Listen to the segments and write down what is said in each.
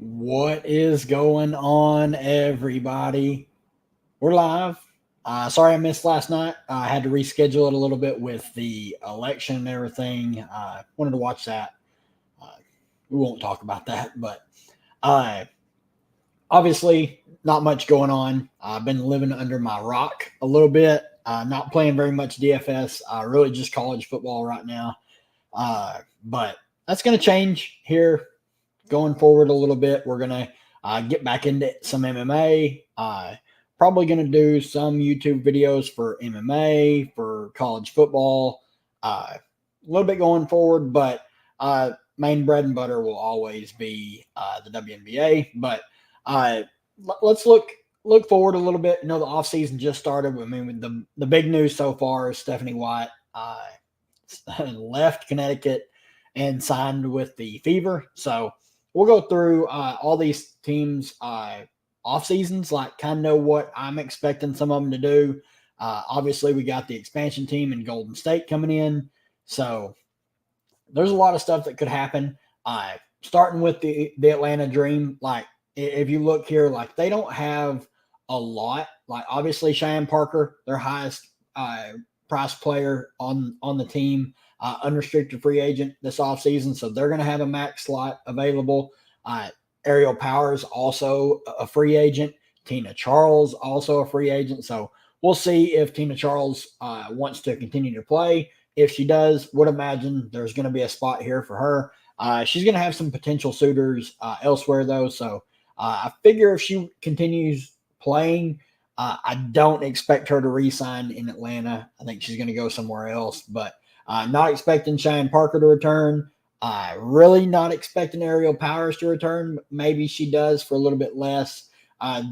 What is going on, everybody? We're live. Sorry I missed last night. I had to reschedule it a little bit with the election and everything. Wanted to watch that. Uh, we won't talk about that, but uh, obviously, not much going on. I've been living under my rock a little bit, not playing very much DFS, really just college football right now. But that's going to change here going forward a little bit. We're going to get back into some MMA. Probably going to do some YouTube videos for MMA, for college football, a little bit going forward, but main bread and butter will always be the WNBA. But uh, let's look forward a little bit. You know, the offseason just started. I mean, the big news so far is Stephanie White left Connecticut and signed with the Fever. So we'll go through all these teams' off seasons, like kind of know what I'm expecting some of them to do. Obviously, we got the expansion team in Golden State coming in. So there's a lot of stuff that could happen. Starting with the Atlanta Dream, like if you look here, like they don't have a lot. Like obviously Cheyenne Parker, their highest price player on the team, unrestricted free agent this offseason. So they're going to have a max slot available. Ariel Powers, also a free agent. Tina Charles, also a free agent. So we'll see if Tina Charles wants to continue to play. If she does, would imagine there's going to be a spot here for her. She's going to have some potential suitors elsewhere, though. So I figure if she continues playing, I don't expect her to re-sign in Atlanta. I think she's going to go somewhere else. But not expecting Cheyenne Parker to return. Really not expecting Ariel Powers to return. Maybe she does for a little bit less.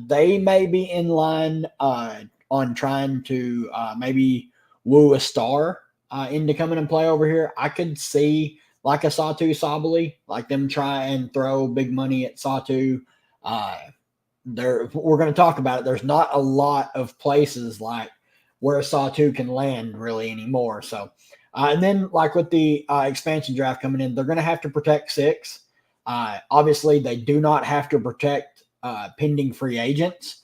They may be in line on trying to maybe woo a star into coming and play over here. I could see like a Satu Sabali, like them try and throw big money at Satu. We're going to talk about it. There's not a lot of places like where Satu can land really anymore. So, and then like with the expansion draft coming in, they're going to have to protect 6. Obviously, they do not have to protect pending free agents.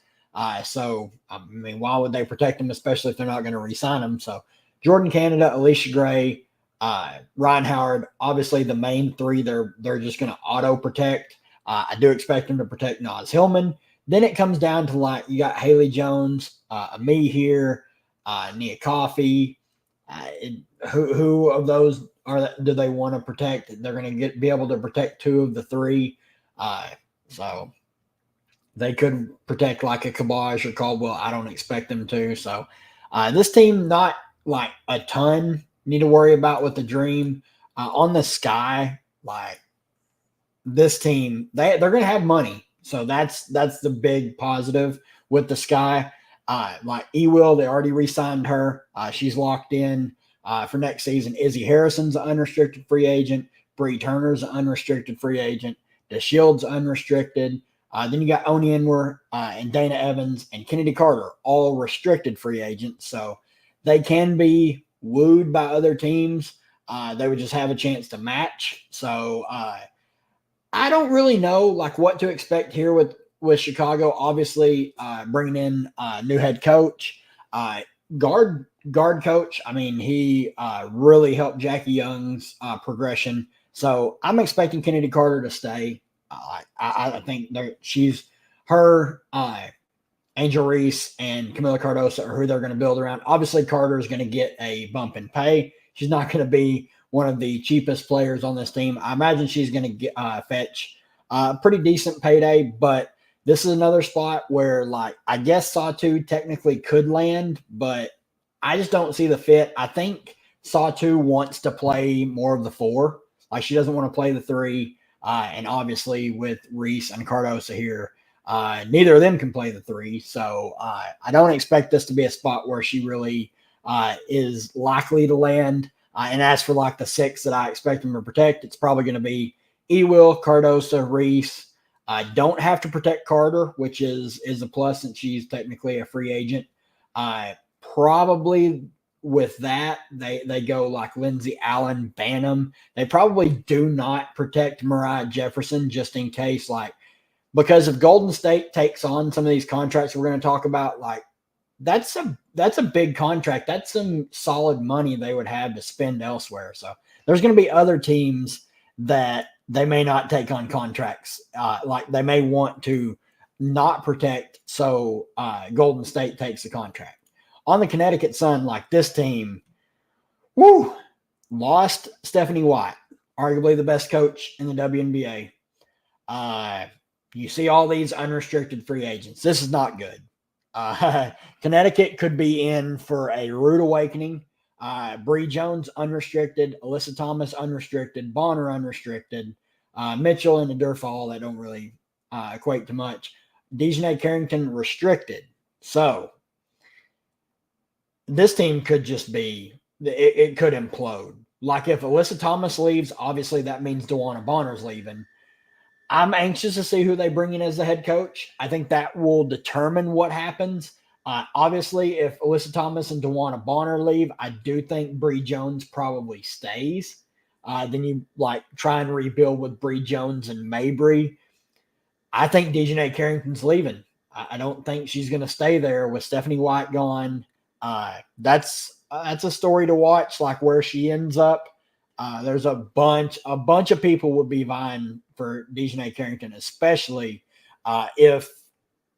So, I mean, why would they protect them, especially if they're not going to re-sign them? So, Jordan Canada, Alicia Gray, Ryan Howard, obviously the main 3, they're just going to auto protect. I do expect them to protect Naz Hillman. Then it comes down to like you got Haley Jones, me here, Nia Coffey. Who of those do they want to protect? They're going to be able to protect 2 of the 3. So they could protect like a Kabaj or Caldwell. I don't expect them to. So this team, not like a ton need to worry about with the Dream. On the Sky, like this team, they're going to have money. So that's the big positive with the Sky. Like Ewell, they already re-signed her. She's locked in for next season. Izzy Harrison's an unrestricted free agent. Bree Turner's an unrestricted free agent. DeShield's unrestricted. Then you got Oni Enwer and Dana Evans and Kennedy Carter, all restricted free agents. So they can be wooed by other teams. They would just have a chance to match. So I don't really know like what to expect here with Chicago. Obviously, bringing in a new head coach, guard coach. I mean, he really helped Jackie Young's progression. So I'm expecting Kennedy Carter to stay. I think Angel Reese and Camila Cardoso are who they're going to build around. Obviously, Carter is going to get a bump in pay. She's not going to be one of the cheapest players on this team. I imagine she's going to fetch a pretty decent payday, but this is another spot where, like, I guess Satu technically could land, but I just don't see the fit. I think Satu wants to play more of the 4. Like, she doesn't want to play the 3. And obviously with Reese and Cardoso here, neither of them can play the 3. So I don't expect this to be a spot where she really is likely to land. And as for like the 6 that I expect them to protect, it's probably going to be Ewell, Cardoso, Reese. Don't have to protect Carter, which is a plus since she's technically a free agent. Probably with that, they go like Lindsay Allen, Bantam. They probably do not protect Mariah Jefferson just in case like because if Golden State takes on some of these contracts we're going to talk about, like that's a big contract. That's some solid money they would have to spend elsewhere. So there's going to be other teams that they may not take on contracts. Like they may want to not protect. So Golden State takes the contract. On the Connecticut Sun, like this team, lost Stephanie White, arguably the best coach in the WNBA. You see all these unrestricted free agents. This is not good. Connecticut could be in for a rude awakening. Bree Jones unrestricted, Alyssa Thomas unrestricted, Bonner unrestricted, Mitchell and Durfall that don't really equate to much. Dejanay Carrington restricted. So this team could just be, it could implode. Like if Alyssa Thomas leaves, obviously that means DeWanna Bonner's leaving. I'm anxious to see who they bring in as the head coach. I think that will determine what happens. Obviously, if Alyssa Thomas and DeWanna Bonner leave, I do think Bree Jones probably stays. Then you try and rebuild with Bree Jones and Mabry. I think Dejanay Carrington's leaving. I don't think she's going to stay there with Stephanie White gone. That's a story to watch, like where she ends up. There's a bunch of people would be vying for Dejanay Carrington, especially if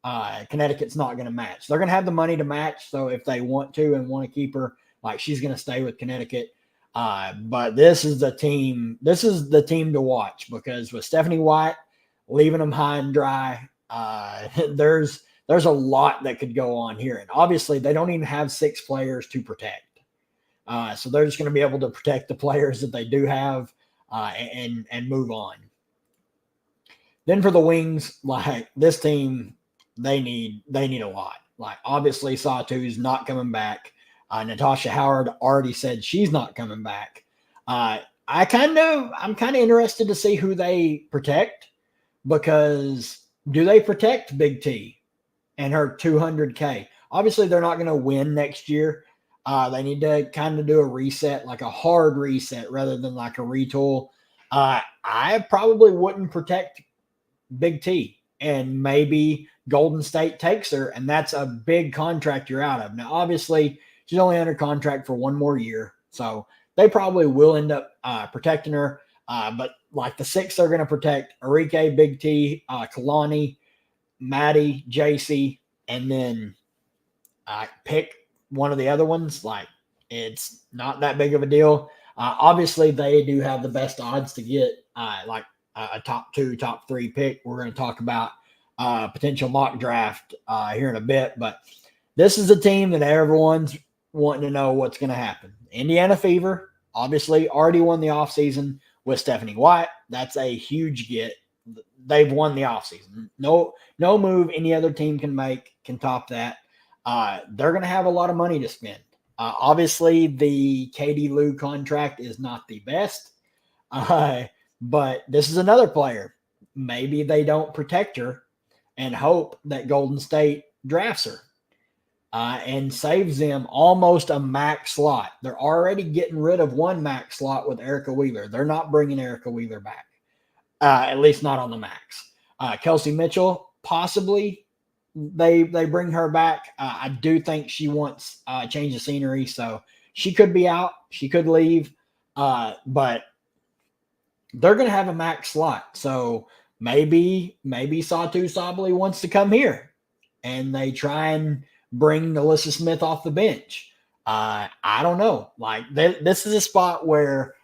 Connecticut's not going to match. They're going to have the money to match, so if they want to and want to keep her, she's going to stay with Connecticut. But this is the team. This is the team to watch because with Stephanie White leaving them high and dry, there's a lot that could go on here, and obviously they don't even have 6 players to protect. So they're just going to be able to protect the players that they do have and move on. Then for the Wings, this team, they need a lot. Obviously Satu's not coming back. Natasha Howard already said she's not coming back. I'm kind of interested to see who they protect, because do they protect Big T and her $200K? Obviously they're not going to win next year. They need to kind of do a reset, like a hard reset rather than like a retool. I probably wouldn't protect Big T, and maybe Golden State takes her, and that's a big contract you're out of. Now, obviously, she's only under contract for 1 more year, so they probably will end up protecting her. But the 6 they're going to protect: Arike, Big T, Kalani, Maddie, JC, and then pick one of the other ones. It's not that big of a deal. Obviously, they do have the best odds to get a top 2, top 3 pick. We're going to talk about potential mock draft here in a bit, but this is a team that everyone's wanting to know what's going to happen. Indiana Fever, obviously, already won the offseason with Stephanie White. That's a huge get. They've won the offseason. No move any other team can make can top that. They're going to have a lot of money to spend. Obviously, the Katie Lou contract is not the best, but this is another player. Maybe they don't protect her and hope that Golden State drafts her and saves them almost a max slot. They're already getting rid of 1 max slot with Erica Wheeler. They're not bringing Erica Wheeler back, at least not on the max. Kelsey Mitchell, possibly they bring her back. I do think she wants a change of scenery, so she could be out. She could leave, but they're going to have a max slot. So maybe Satu Sabally wants to come here, and they try and bring Alyssa Smith off the bench. I don't know. This is a spot where,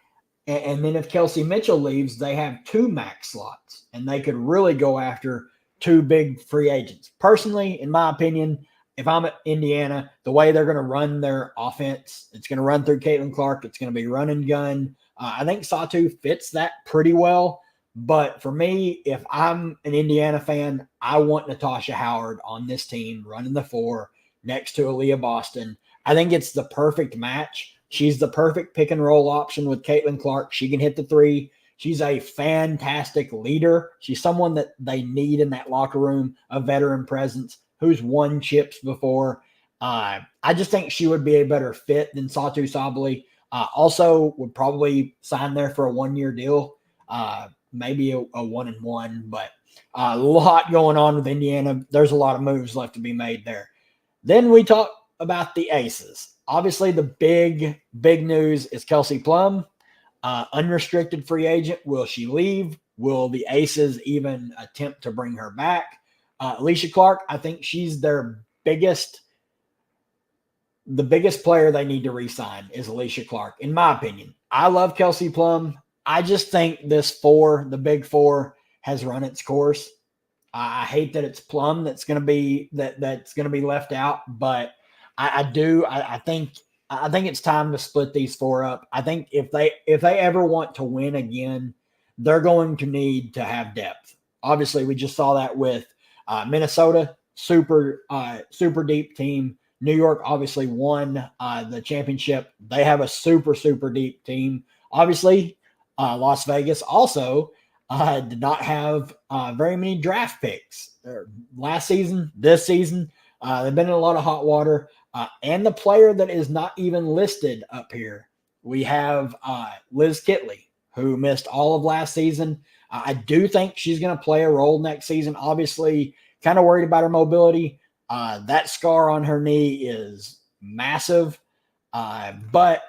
and then if Kelsey Mitchell leaves, they have 2 max slots, and they could really go after 2 big free agents. Personally, in my opinion, if I'm at Indiana, the way they're going to run their offense, it's going to run through Caitlin Clark. It's going to be run and gun. I think Satu fits that pretty well. But for me, if I'm an Indiana fan, I want Natasha Howard on this team running the 4 next to Aaliyah Boston. I think it's the perfect match. She's the perfect pick and roll option with Caitlin Clark. She can hit the 3. She's a fantastic leader. She's someone that they need in that locker room, a veteran presence who's won chips before. I just think she would be a better fit than Satu Sabally. Also would probably sign there for a 1-year deal. maybe a 1-1, but a lot going on with Indiana. There's a lot of moves left to be made there. Then we talk about the aces. Obviously, the big news is Kelsey Plum, unrestricted free agent. Will she leave? Will the aces even attempt to bring her back? Alicia Clark, I think she's the biggest player they need to re-sign is Alicia Clark, in my opinion. I love Kelsey Plum. I just think the big four, has run its course. I hate that it's Plum that's going to be left out, but I think it's time to split these four up. I think if they ever want to win again, they're going to need to have depth. Obviously, we just saw that with Minnesota, super deep team. New York obviously won the championship. They have a super deep team. Obviously, Las Vegas also did not have very many draft picks last season, this season. They've been in a lot of hot water. And the player that is not even listed up here, we have Liz Kitley, who missed all of last season. I do think she's going to play a role next season. Obviously, kind of worried about her mobility. That scar on her knee is massive. But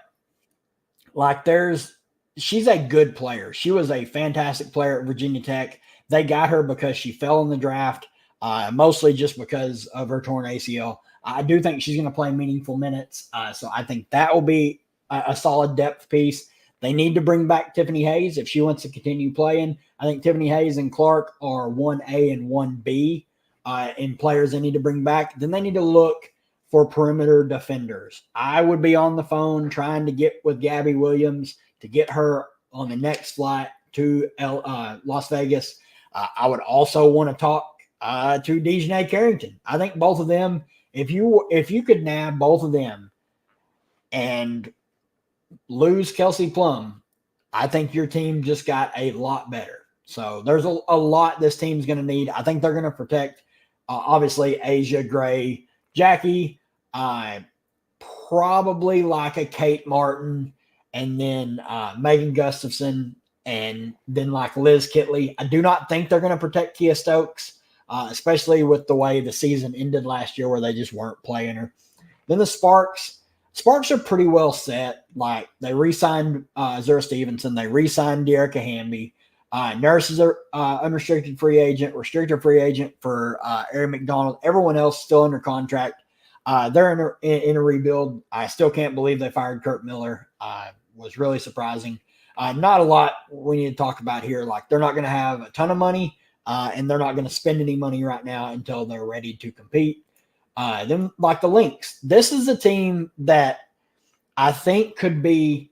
she's a good player. She was a fantastic player at Virginia Tech. They got her because she fell in the draft, mostly just because of her torn ACL. I do think she's going to play meaningful minutes. So I think that will be a solid depth piece. They need to bring back Tiffany Hayes if she wants to continue playing. I think Tiffany Hayes and Clark are 1A and 1B in players they need to bring back. Then they need to look for perimeter defenders. I would be on the phone trying to get with Gabby Williams to get her on the next flight to Las Vegas. I would also want to talk to Dejanay Carrington. I think both of them, if you could nab both of them and lose Kelsey Plum, I think your team just got a lot better. So there's a lot this team's going to need. I think they're going to protect, obviously, Asia, Gray, Jackie, probably like a Kate Martin, and then Megan Gustafson, and then like Liz Kitley. I do not think they're going to protect Kia Stokes, especially with the way the season ended last year where they just weren't playing her. Then the Sparks are pretty well set. Like they re-signed Zura Stevenson. They re-signed Dearica Hamby. Nurse is a unrestricted free agent, restricted free agent for Erin McDonald. Everyone else still under contract. They're in a rebuild. I still can't believe they fired Kurt Miller. Was really surprising. Not a lot we need to talk about here. Like they're not going to have a ton of money, and they're not going to spend any money right now until they're ready to compete. Then like the Lynx, this is a team that I think could be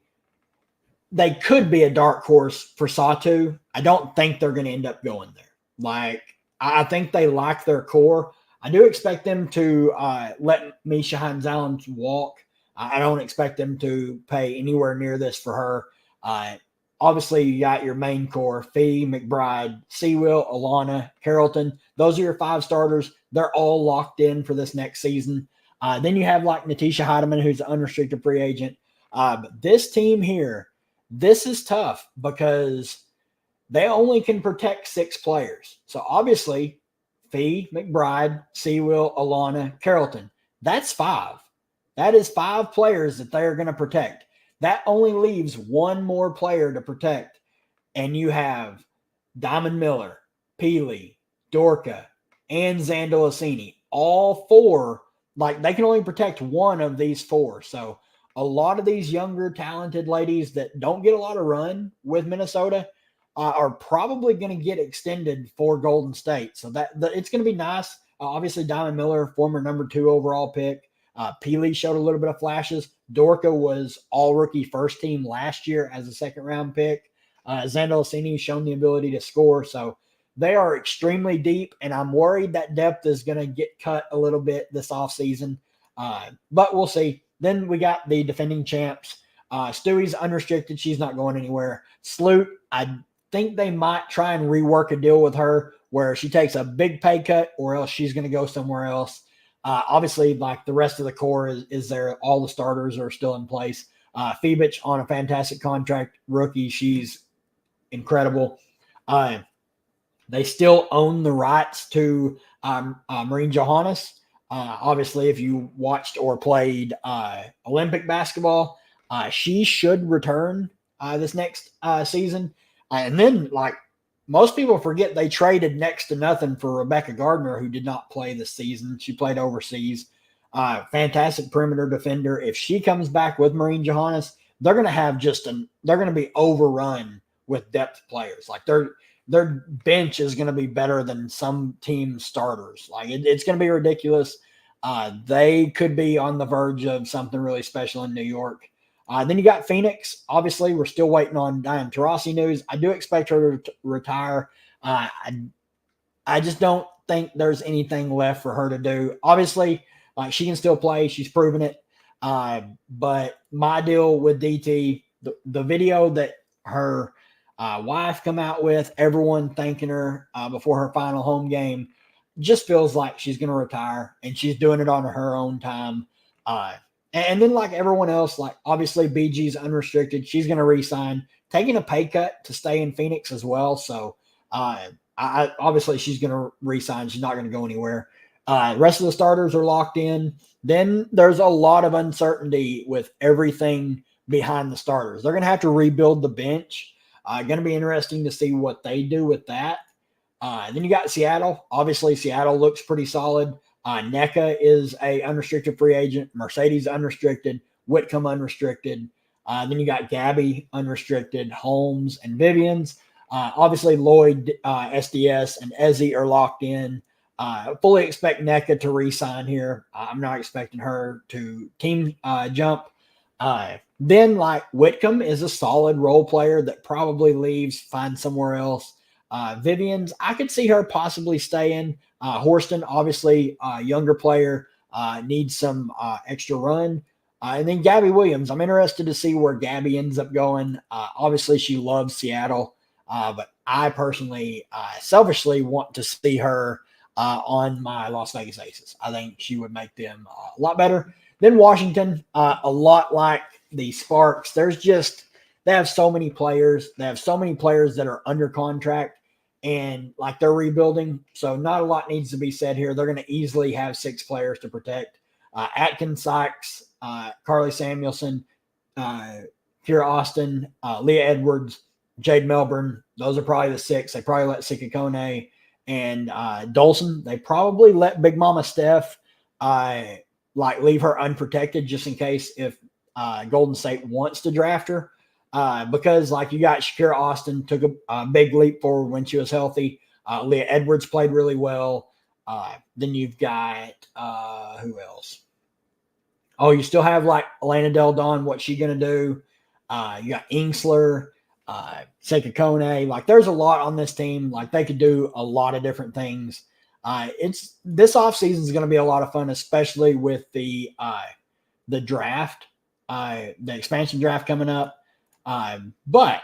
a dark horse for Satu. I don't think they're going to end up going there. Like I think they like their core. I do expect them to let Misha Hines-Allen walk. I don't expect them to pay anywhere near this for her. Obviously, you got your main core, Fee, McBride, Seawill, Alana, Carrollton. Those are your 5 starters. They're all locked in for this next season. Then you have like Natisha Heidemann, who's an unrestricted free agent. But this team here, this is tough because they only can protect 6 players. So obviously, Fee, McBride, Seawill, Alana, Carrollton. That's 5. That is 5 players that they are going to protect. That only leaves one more player to protect. And you have Diamond Miller, Peely, Dorka, and Zandalasini. All 4, like they can only protect one of these 4. So a lot of these younger, talented ladies that don't get a lot of run with Minnesota are probably going to get extended for Golden State. So it's going to be nice. Obviously, Diamond Miller, former number 2 overall pick. Peely showed a little bit of flashes. Dorka was all rookie first team last year as a second round pick. Zandalasini has shown the ability to score. So they are extremely deep, and I'm worried that depth is going to get cut a little bit this offseason. But we'll see. Then we got the defending champs. Stewie's unrestricted. She's not going anywhere. Sloot, I think they might try and rework a deal with her where she takes a big pay cut or else she's going to go somewhere else. Obviously, like the rest of the core is there. All the starters are still in place. Febich on a fantastic contract, rookie. She's incredible. They still own the rights to Marine Johannes. Obviously, if you watched or played Olympic basketball, she should return this next season. And then, like, most people forget, they traded next to nothing for Rebecca Gardner, who did not play this season. She played overseas. Fantastic perimeter defender. If she comes back with Marine Johannes, they're going to have they're going to be overrun with depth players. Like, their bench is going to be better than some team starters. Like, it's going to be ridiculous. They could be on the verge of something really special in New York. Then you got Phoenix. Obviously, we're still waiting on Diane Taurasi news. I do expect her to retire. I just don't think there's anything left for her to do. Obviously, she can still play. She's proven it. But my deal with DT, the video that her wife come out with, everyone thanking her before her final home game, just feels like she's going to retire, and she's doing it on her own time. And then, like everyone else, like obviously BG's unrestricted. She's going to re-sign, taking a pay cut to stay in Phoenix as well. So obviously she's going to re-sign. She's not going to go anywhere. Rest of the starters are locked in. Then there's a lot of uncertainty with everything behind the starters. They're going to have to rebuild the bench. Going to be interesting to see what they do with that. Then you got Seattle. Obviously, Seattle looks pretty solid. NECA is a unrestricted free agent. Mercedes unrestricted. Whitcomb unrestricted. Then you got Gabby unrestricted. Holmes and Vivian's. Obviously, Lloyd, SDS, and Ezzy are locked in. Fully expect NECA to re-sign here. I'm not expecting her to team jump. Then, like, Whitcomb is a solid role player that probably leaves, finds somewhere else. Vivian's, I could see her possibly staying. Horston, obviously, younger player, needs some extra run. And then Gabby Williams, I'm interested to see where Gabby ends up going. Obviously, she loves Seattle, but I personally, selfishly want to see her on my Las Vegas Aces. I think she would make them a lot better. Then Washington, a lot like the Sparks. They have so many players. They have so many players that are under contract, and like they're rebuilding. So not a lot needs to be said here. They're going to easily have 6 players to protect. Atkins Sykes, Carly Samuelson, Kira Austin, Leah Edwards, Jade Melbourne. Those are probably the 6. They probably let Sikakone and Dolson. They probably let Big Mama Steph leave her unprotected just in case if Golden State wants to draft her. Because like you got Shakira Austin took a big leap forward when she was healthy. Leah Edwards played really well. Then you've got who else? Oh, you still have like Elena Del Don. What's she gonna do? You got Ingsler, Sekakone. Like there's a lot on this team. Like they could do a lot of different things. It's this offseason is going to be a lot of fun, especially with the draft, the expansion draft coming up. But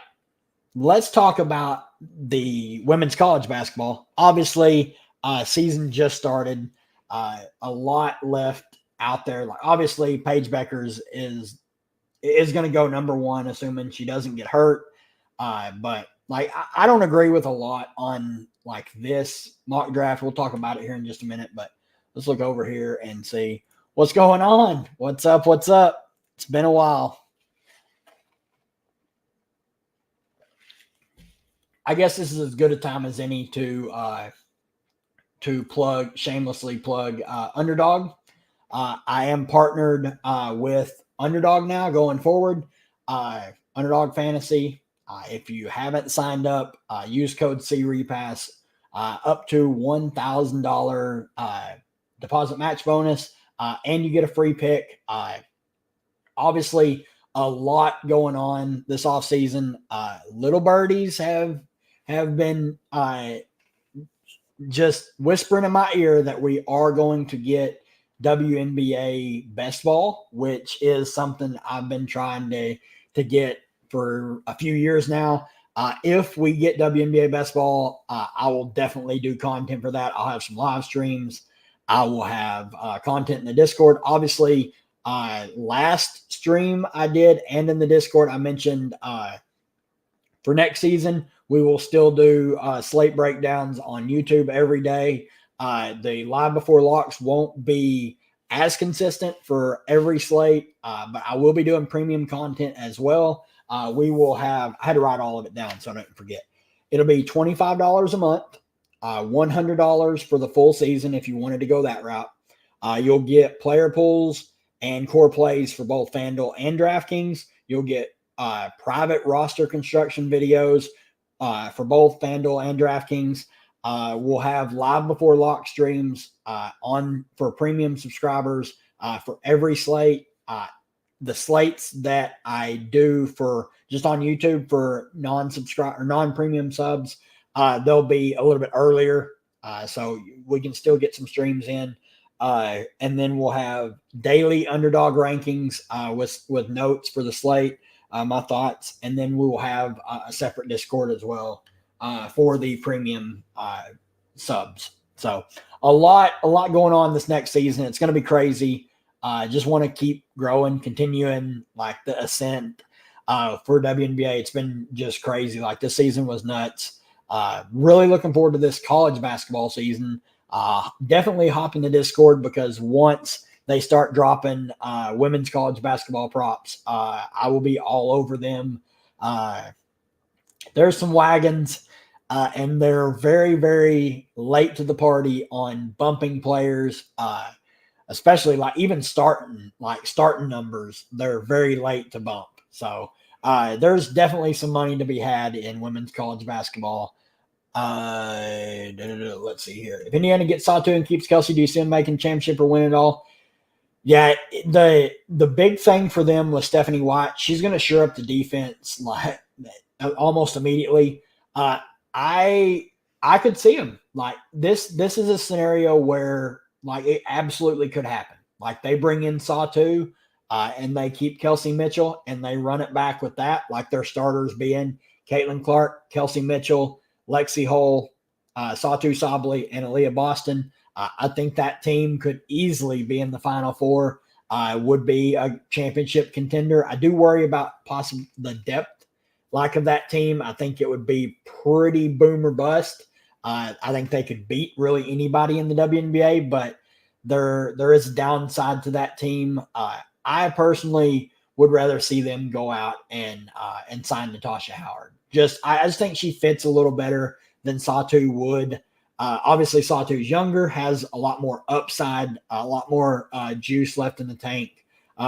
let's talk about the women's college basketball. Obviously, season just started. A lot left out there. Like obviously, Paige Beckers is going to go number 1, assuming she doesn't get hurt. But like I don't agree with a lot on like this mock draft. We'll talk about it here in just a minute. But let's look over here and see what's going on. What's up? What's up? It's been a while. I guess this is as good a time as any to shamelessly plug Underdog. I am partnered with Underdog now going forward. Underdog Fantasy. If you haven't signed up, use code CREPASS, up to $1,000 deposit match bonus, and you get a free pick. Obviously, a lot going on this offseason. Little birdies have been just whispering in my ear that we are going to get WNBA best ball, which is something I've been trying to get for a few years now. If we get WNBA best ball, I will definitely do content for that. I'll have some live streams. I will have content in the Discord. Obviously, last stream I did and in the Discord, I mentioned For next season, we will still do slate breakdowns on YouTube every day. The live before locks won't be as consistent for every slate, but I will be doing premium content as well. We will have, I had to write all of it down so I don't forget. It'll be $25 a month, $100 for the full season if you wanted to go that route. You'll get player pools and core plays for both FanDuel and DraftKings. You'll get private roster construction videos for both FanDuel and DraftKings. We'll have live before lock streams on for premium subscribers for every slate. The slates that I do for just on YouTube for non-subscribe or non-premium subs, they'll be a little bit earlier, so we can still get some streams in. And then we'll have daily underdog rankings with notes for the slate, my thoughts, and then we will have a separate Discord as well for the premium subs. So a lot going on this next season. It's going to be crazy. Just want to keep growing, continuing like the ascent for WNBA. It's been just crazy. Like this season was nuts. Really looking forward to this college basketball season. Definitely hop in the Discord because once they start dropping women's college basketball props, I will be all over them. There's some wagons, and they're very, very late to the party on bumping players, especially like even starting numbers. They're very late to bump. So there's definitely some money to be had in women's college basketball. Let's see here. If Indiana gets Sato and keeps Kelsey, do you see them making championship or win it all? Yeah, the big thing for them was Stephanie White. She's going to shore up the defense like almost immediately. I could see them like this. This is a scenario where like it absolutely could happen. Like they bring in Sato and they keep Kelsey Mitchell and they run it back with that. Like their starters being Caitlin Clark, Kelsey Mitchell, Lexi Hull, Satu Sabli, and Aaliyah Boston. I think that team could easily be in the Final Four, would be a championship contender. I do worry about possibly the depth lack of that team. I think it would be pretty boom or bust. I think they could beat really anybody in the WNBA, but there is a downside to that team. I personally would rather see them go out and sign Natasha Howard. I just think she fits a little better than Satu would. Obviously, Satu's younger, has a lot more upside, a lot more juice left in the tank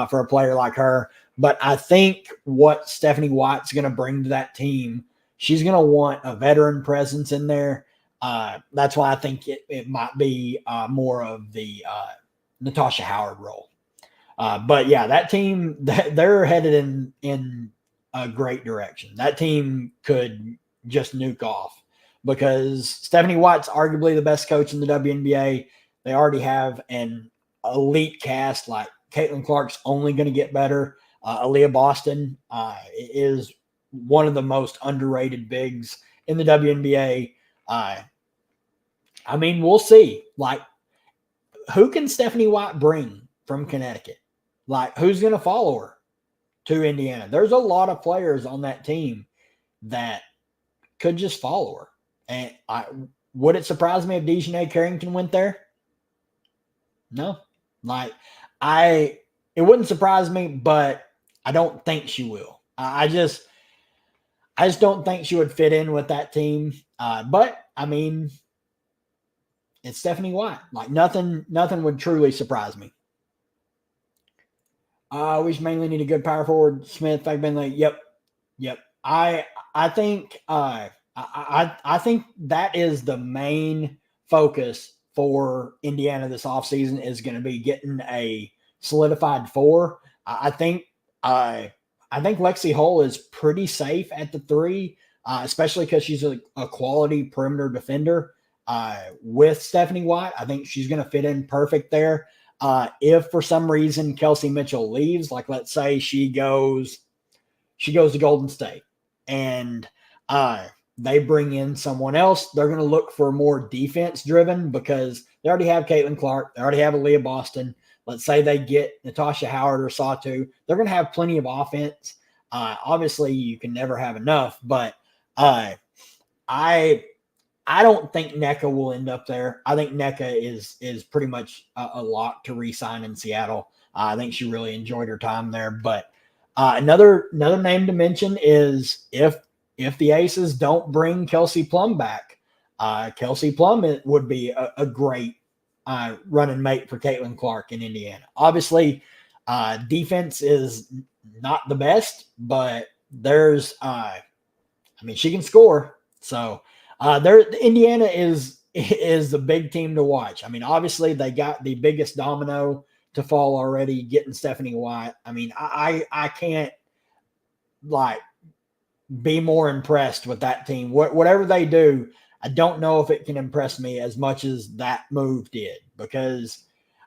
for a player like her. But I think what Stephanie White's going to bring to that team, she's going to want a veteran presence in there. That's why I think it might be more of the Natasha Howard role. But yeah, that team, they're headed in a great direction. That team could just nuke off because Stephanie White's arguably the best coach in the WNBA. They already have an elite cast. Like Caitlin Clark's only going to get better. Aaliyah Boston is one of the most underrated bigs in the WNBA. I mean, we'll see. Like, who can Stephanie White bring from Connecticut? Like, who's going to follow her to Indiana? There's a lot of players on that team that could just follow her. And would it surprise me if Dejanay Carrington went there? No. Like, it wouldn't surprise me, but I don't think she will. I just don't think she would fit in with that team. But I mean, it's Stephanie White. Like nothing would truly surprise me. We mainly need a good power forward. Smith, I've been like, yep. I think I think that is the main focus for Indiana this offseason is going to be getting a solidified four. I think Lexi Hull is pretty safe at the three, especially because she's a quality perimeter defender. With Stephanie White, I think she's going to fit in perfect there. If for some reason Kelsey Mitchell leaves, like let's say she goes to Golden State and they bring in someone else, they're going to look for more defense driven because they already have Caitlin Clark, they already have Aaliyah Boston. Let's say they get Natasha Howard or Satu, they're going to have plenty of offense. Obviously, you can never have enough, but Uh, I I don't think NECA will end up there. I think NECA is pretty much a lock to re-sign in Seattle. I think she really enjoyed her time there. But another name to mention is if the Aces don't bring Kelsey Plum back, Kelsey Plum would be a great running mate for Caitlin Clark in Indiana. Obviously, defense is not the best, but there's I mean, she can score. So there, Indiana is the big team to watch. I mean, obviously they got the biggest domino to fall already, getting Stephanie White. I mean, I can't like be more impressed with that team. Whatever they do, I don't know if it can impress me as much as that move did, because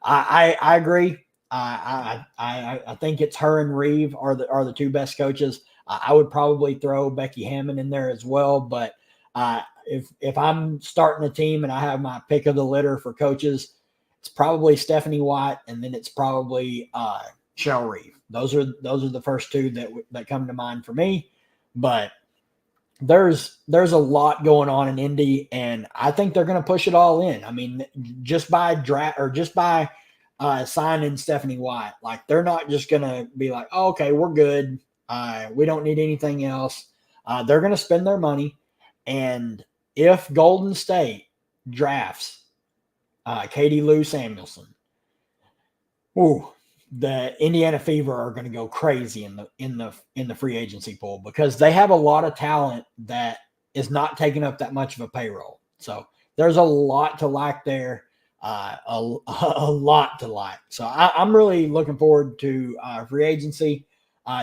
I agree. I think it's her and Reeve are the two best coaches. I would probably throw Becky Hammond in there as well, but if I'm starting a team and I have my pick of the litter for coaches, it's probably Stephanie White, and then it's probably Cheryl Reeve. Those are the first two that come to mind for me. But there's a lot going on in Indy, and I think they're going to push it all in. I mean, just by draft or just by signing Stephanie White, like they're not just going to be like, oh, okay, we're good. We don't need anything else. They're going to spend their money, and if Golden State drafts Katie Lou Samuelson, ooh, the Indiana Fever are going to go crazy in the free agency pool, because they have a lot of talent that is not taking up that much of a payroll. So there's a lot to like there, a lot to like. So I'm really looking forward to free agency,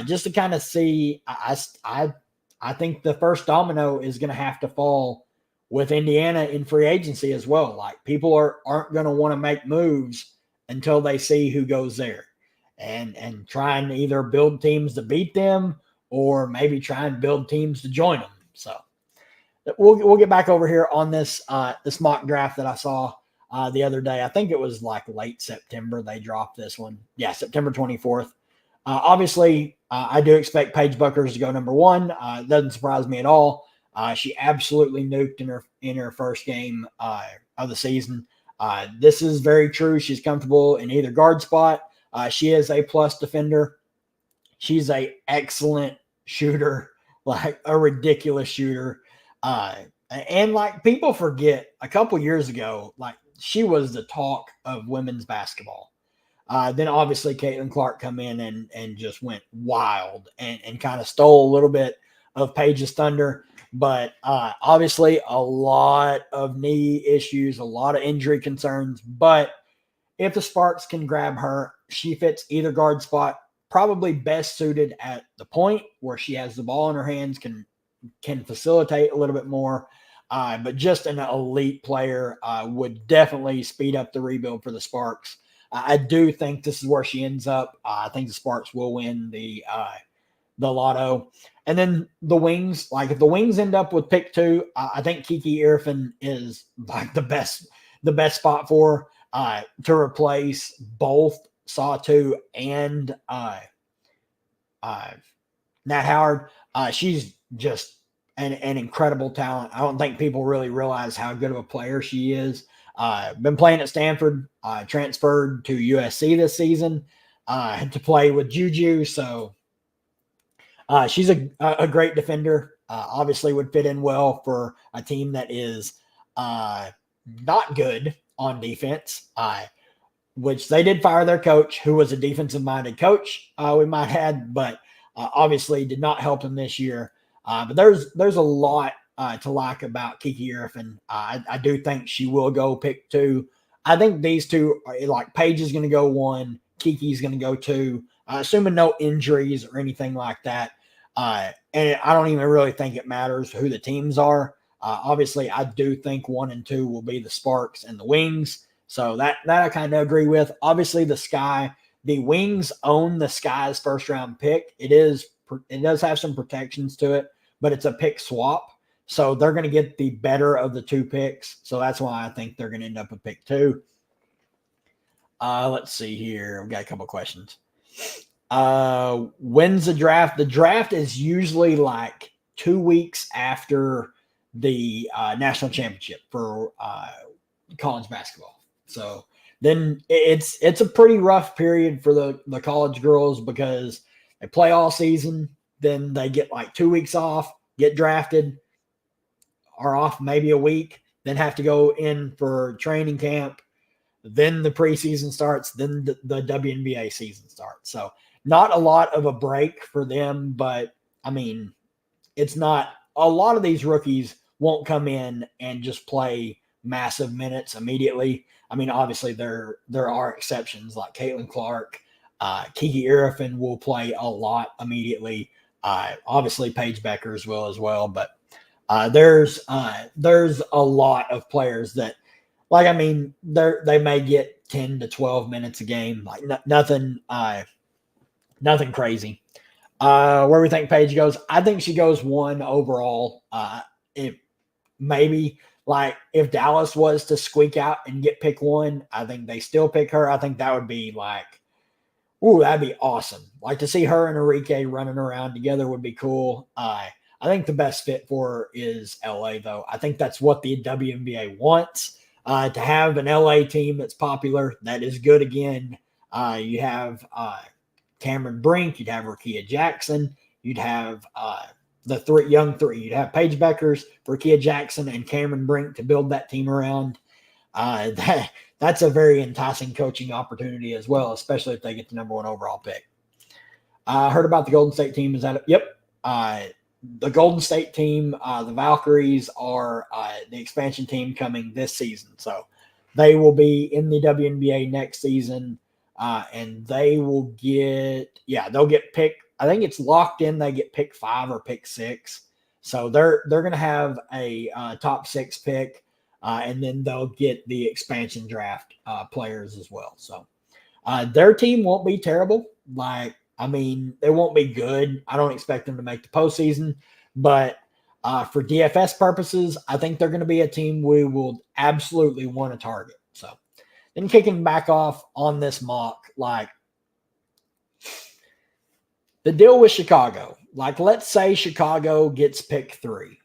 just to kind of see. I think the first domino is going to have to fall with Indiana in free agency as well. Like people aren't going to want to make moves until they see who goes there, and try and either build teams to beat them or maybe try and build teams to join them. So we'll get back over here on this this mock draft that I saw the other day. I think it was like late September they dropped this one. Yeah, September 24th. Obviously, I do expect Paige Buckers to go number one. It doesn't surprise me at all. She absolutely nuked in her first game of the season. This is very true. She's comfortable in either guard spot. She is a plus defender. She's a excellent shooter, like a ridiculous shooter. And like people forget, a couple years ago, like she was the talk of women's basketball. Then obviously Caitlin Clark come in and just went wild and kind of stole a little bit of Paige's thunder. But obviously a lot of knee issues, a lot of injury concerns. But if the Sparks can grab her, she fits either guard spot, probably best suited at the point where she has the ball in her hands, can facilitate a little bit more. But just an elite player would definitely speed up the rebuild for the Sparks. I do think this is where she ends up. I think the Sparks will win the lotto. And then the Wings, like if the Wings end up with pick 2, I think Kiki Irfin is like the best spot for to replace both Sawtoo and Nat Howard. She's just an incredible talent. I don't think people really realize how good of a player she is. Been playing at Stanford, transferred to USC this season to play with Juju. So she's a great defender. Obviously would fit in well for a team that is not good on defense, which they did fire their coach, who was a defensive-minded coach, we might add, but obviously did not help them this year. But there's a lot to like about Kiki Irfin. I do think she will go pick 2. I think these two, like Paige is going to go 1, Kiki's going to go 2, assuming no injuries or anything like that. And I don't even really think it matters who the teams are. Obviously, I do think 1 and 2 will be the Sparks and the Wings. So that I kind of agree with. Obviously, the Wings own the Sky's first round pick. It does have some protections to it, but it's a pick swap. So they're going to get the better of the 2 picks. So that's why I think they're going to end up with pick 2. Let's see here. We've got a couple questions. When's the draft? The draft is usually like 2 weeks after the national championship for college basketball. So then it's a pretty rough period for the college girls because they play all season, then they get like 2 weeks off, get drafted, are off maybe a week, then have to go in for training camp. Then the preseason starts, then the WNBA season starts. So not a lot of a break for them, but I mean, it's not a lot of these rookies won't come in and just play massive minutes immediately. I mean, obviously there are exceptions like Caitlin Clark, Kiki Irifin will play a lot immediately. Obviously Paige Becker as well, but there's a lot of players that, like, I mean, they may get 10 to 12 minutes a game, like nothing crazy. Where we think Paige goes, I think she goes 1 overall. If maybe like if Dallas was to squeak out and get pick 1, I think they still pick her. I think that would be like, ooh, that'd be awesome. Like to see her and Enrique running around together would be cool. I think the best fit for her is LA, though. I think that's what the WNBA wants. To have an LA team that's popular, that is good again. You have Cameron Brink, you'd have Rakia Jackson, you'd have the young three. You'd have Paige Beckers, Rakia Jackson, and Cameron Brink to build that team around. That's a very enticing coaching opportunity as well, especially if they get the number 1 overall pick. I heard about the Golden State team. Is that yep? The Golden State team, the Valkyries are the expansion team coming this season. So they will be in the WNBA next season, and they will they'll get picked. I think it's locked in. They get pick 5 or pick 6. So they're going to have a top 6 pick, and then they'll get the expansion draft players as well. So their team won't be terrible. Like, I mean, they won't be good. I don't expect them to make the postseason, but for DFS purposes, I think they're going to be a team we will absolutely want to target. So then kicking back off on this mock, like the deal with Chicago, like let's say Chicago gets pick 3.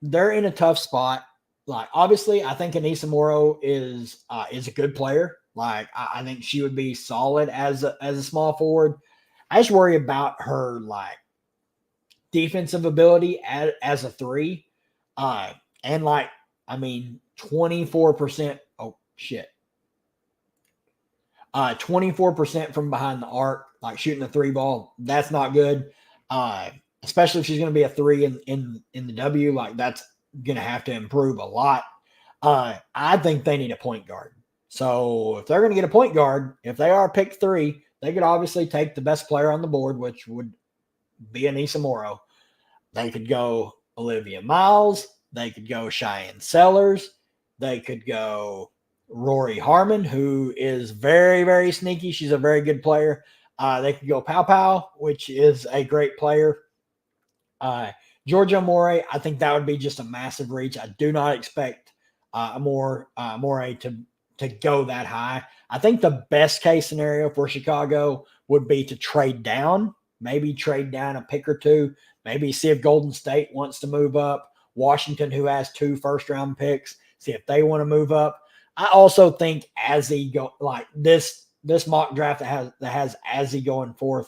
They're in a tough spot. Like, obviously, I think Anissa Morrow is a good player. Like, I think she would be solid as a small forward. I just worry about her like defensive ability as a 3. And like, I mean, 24%. Oh shit. 24% from behind the arc, like shooting the 3 ball. That's not good. Especially if she's going to be a 3 in the W, like that's going to have to improve a lot. I think they need a point guard. So if they're going to get a point guard, if they are pick 3, they could obviously take the best player on the board, which would be Anissa Morrow. They could go Olivia Miles. They could go Cheyenne Sellers. They could go Rory Harmon, who is very, very sneaky. She's a very good player. They could go Pow Pow, which is a great player. Georgia Morey, I think that would be just a massive reach. I do not expect Morey to go that high. I think the best case scenario for Chicago would be to trade down, maybe trade down a pick or 2, maybe see if Golden State wants to move up. Washington, who has 2 first-round picks, see if they want to move up. I also think this mock draft that has Azzy going 4th,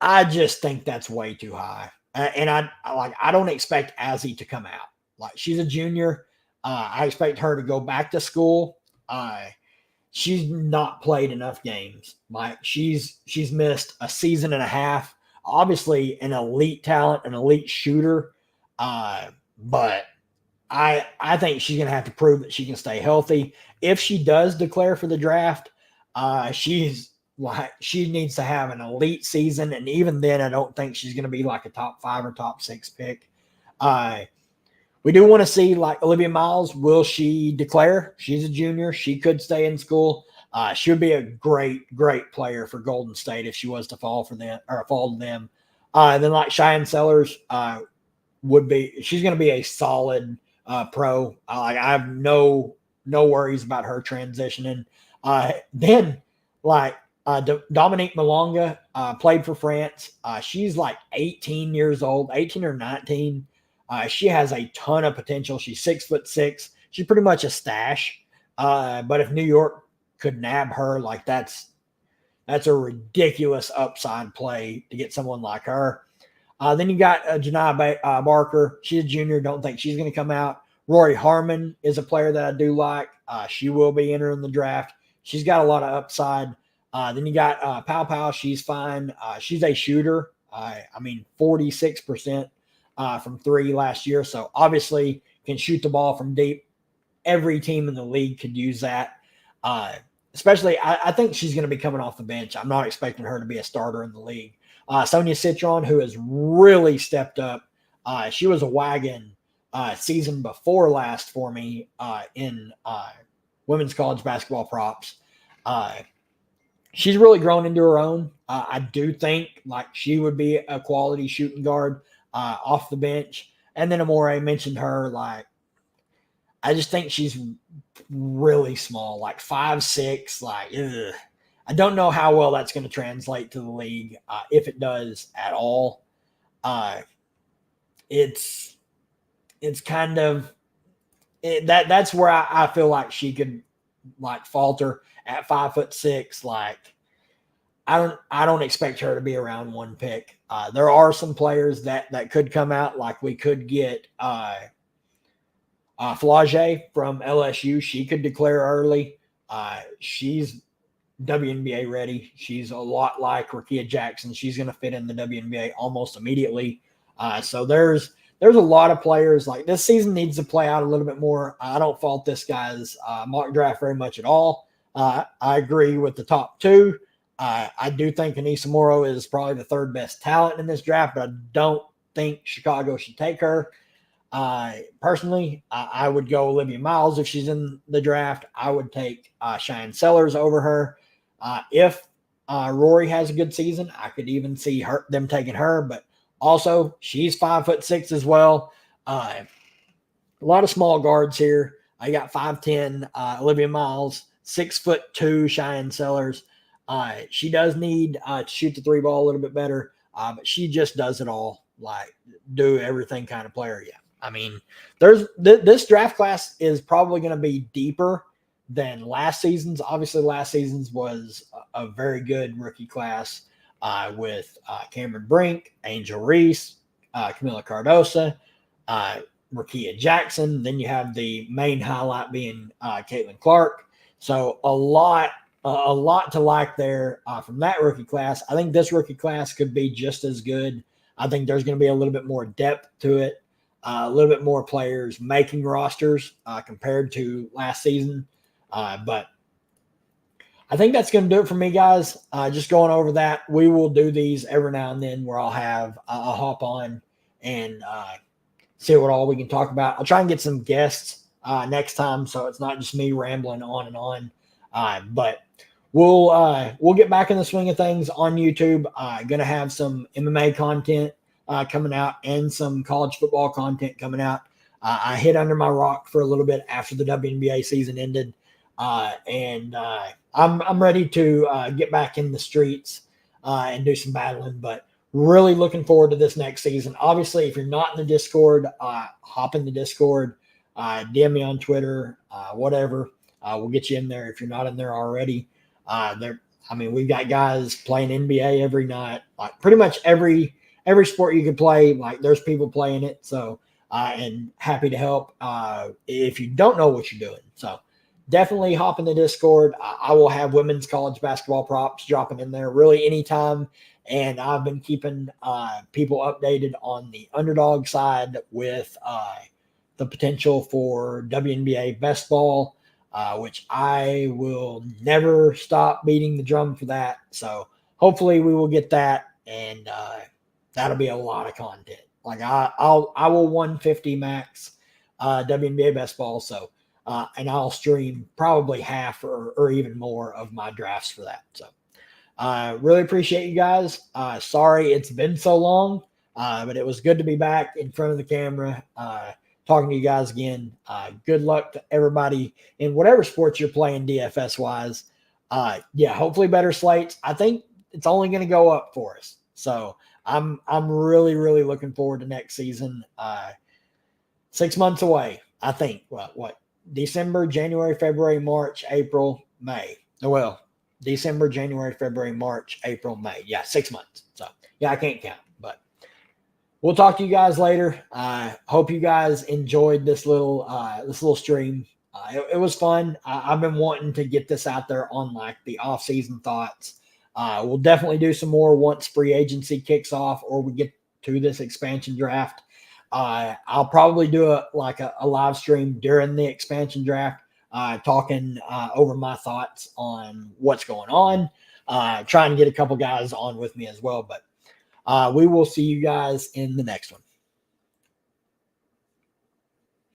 I just think that's way too high. And I don't expect Azzy to come out. Like, she's a junior. I expect her to go back to school. She's not played enough games. Like, she's missed a season and a half. Obviously an elite talent, an elite shooter. But I think she's going to have to prove that she can stay healthy. If she does declare for the draft, she needs to have an elite season. And even then, I don't think she's going to be like a top 5 or top 6 pick. We do want to see, like, Olivia Miles. Will she declare? She's a junior. She could stay in school. She would be a great, great player for Golden State if she was to fall to them. Then like Cheyenne Sellers she's going to be a solid pro. I have no worries about her transitioning. Then like Dominique Malonga played for France. She's like 18 years old, 18 or 19. She has a ton of potential. She's 6'6". She's pretty much a stash. But if New York could nab her, like that's a ridiculous upside play to get someone like her. Then you got Janai Barker. She's a junior. Don't think she's going to come out. Rory Harmon is a player that I do like. She will be entering the draft. She's got a lot of upside. Then you got Pow Pow. She's fine. She's a shooter. 46% from three last year. So obviously can shoot the ball from deep. Every team in the league could use that. Especially, I think she's going to be coming off the bench. I'm not expecting her to be a starter in the league. Sonia Citron, who has really stepped up. She was a wagon season before last for me in women's college basketball props. She's really grown into her own. I do think like she would be a quality shooting guard off the bench. And then Amore mentioned her. Like, I just think she's really small, like 5'6". Like, ugh. I don't know how well that's going to translate to the league, if it does at all. It's kind of that's where I feel like she could like falter at 5'6". Like, I don't expect her to be around one pick. There are some players that could come out. Like we could get Flage from LSU. She could declare early. She's WNBA ready. She's a lot like Rakia Jackson. She's going to fit in the WNBA almost immediately. So there's a lot of players. Like this season needs to play out a little bit more. I don't fault this guy's mock draft very much at all. I agree with the top two. I do think Anissa Morrow is probably the third best talent in this draft, but I don't think Chicago should take her. Personally, I would go Olivia Miles if she's in the draft. I would take Cheyenne Sellers over her. If Rory has a good season, I could even see them taking her. But also, she's 5'6" as well. A lot of small guards here. I got 5'10", Olivia Miles, 6'2", Cheyenne Sellers. She does need to shoot the three ball a little bit better, but she just does it all. Like do everything kind of player. Yeah. I mean, this draft class is probably going to be deeper than last season's. Obviously, last season's was a very good rookie class with Cameron Brink, Angel Reese, Camila Cardosa, Rakia Jackson. Then you have the main highlight being Caitlin Clark. So a lot to like there from that rookie class. I think this rookie class could be just as good. I think there's going to be a little bit more depth to it. A little bit more players making rosters compared to last season. But I think that's going to do it for me, guys. Just going over that. We will do these every now and then where I'll have I'll hop on and see what all we can talk about. I'll try and get some guests next time so it's not just me rambling on and on. But we'll get back in the swing of things on YouTube. Going to have some MMA content coming out and some college football content coming out. I hid under my rock for a little bit after the WNBA season ended, and I'm ready to get back in the streets and do some battling. But really looking forward to this next season. Obviously, if you're not in the Discord, hop in the Discord, DM me on Twitter, whatever. We'll get you in there if you're not in there already. We've got guys playing NBA every night, like pretty much every sport you could play. Like there's people playing it. So, and happy to help if you don't know what you're doing. So definitely hop in the Discord. I will have women's college basketball props dropping in there really anytime. And I've been keeping people updated on the underdog side with the potential for WNBA best ball. Which I will never stop beating the drum for that. So hopefully we will get that, and that'll be a lot of content. Like I will 150 max WNBA best ball. So and I'll stream probably half or even more of my drafts for that. So really appreciate you guys. Sorry it's been so long, but it was good to be back in front of the camera. Talking to you guys again. Good luck to everybody in whatever sports you're playing DFS wise. Hopefully better slates. I think it's only going to go up for us. So I'm really, really looking forward to next season. 6 months away, I think. What? December, January, February, March, April, May. Well, December, January, February, March, April, May. Yeah, 6 months. So yeah, I can't count, but we'll talk to you guys later. I hope you guys enjoyed this little stream. It was fun. I've been wanting to get this out there on like the off-season thoughts. We'll definitely do some more once free agency kicks off or we get to this expansion draft. I'll probably do a live stream during the expansion draft, talking over my thoughts on what's going on. Trying to get a couple guys on with me as well, but we will see you guys in the next one.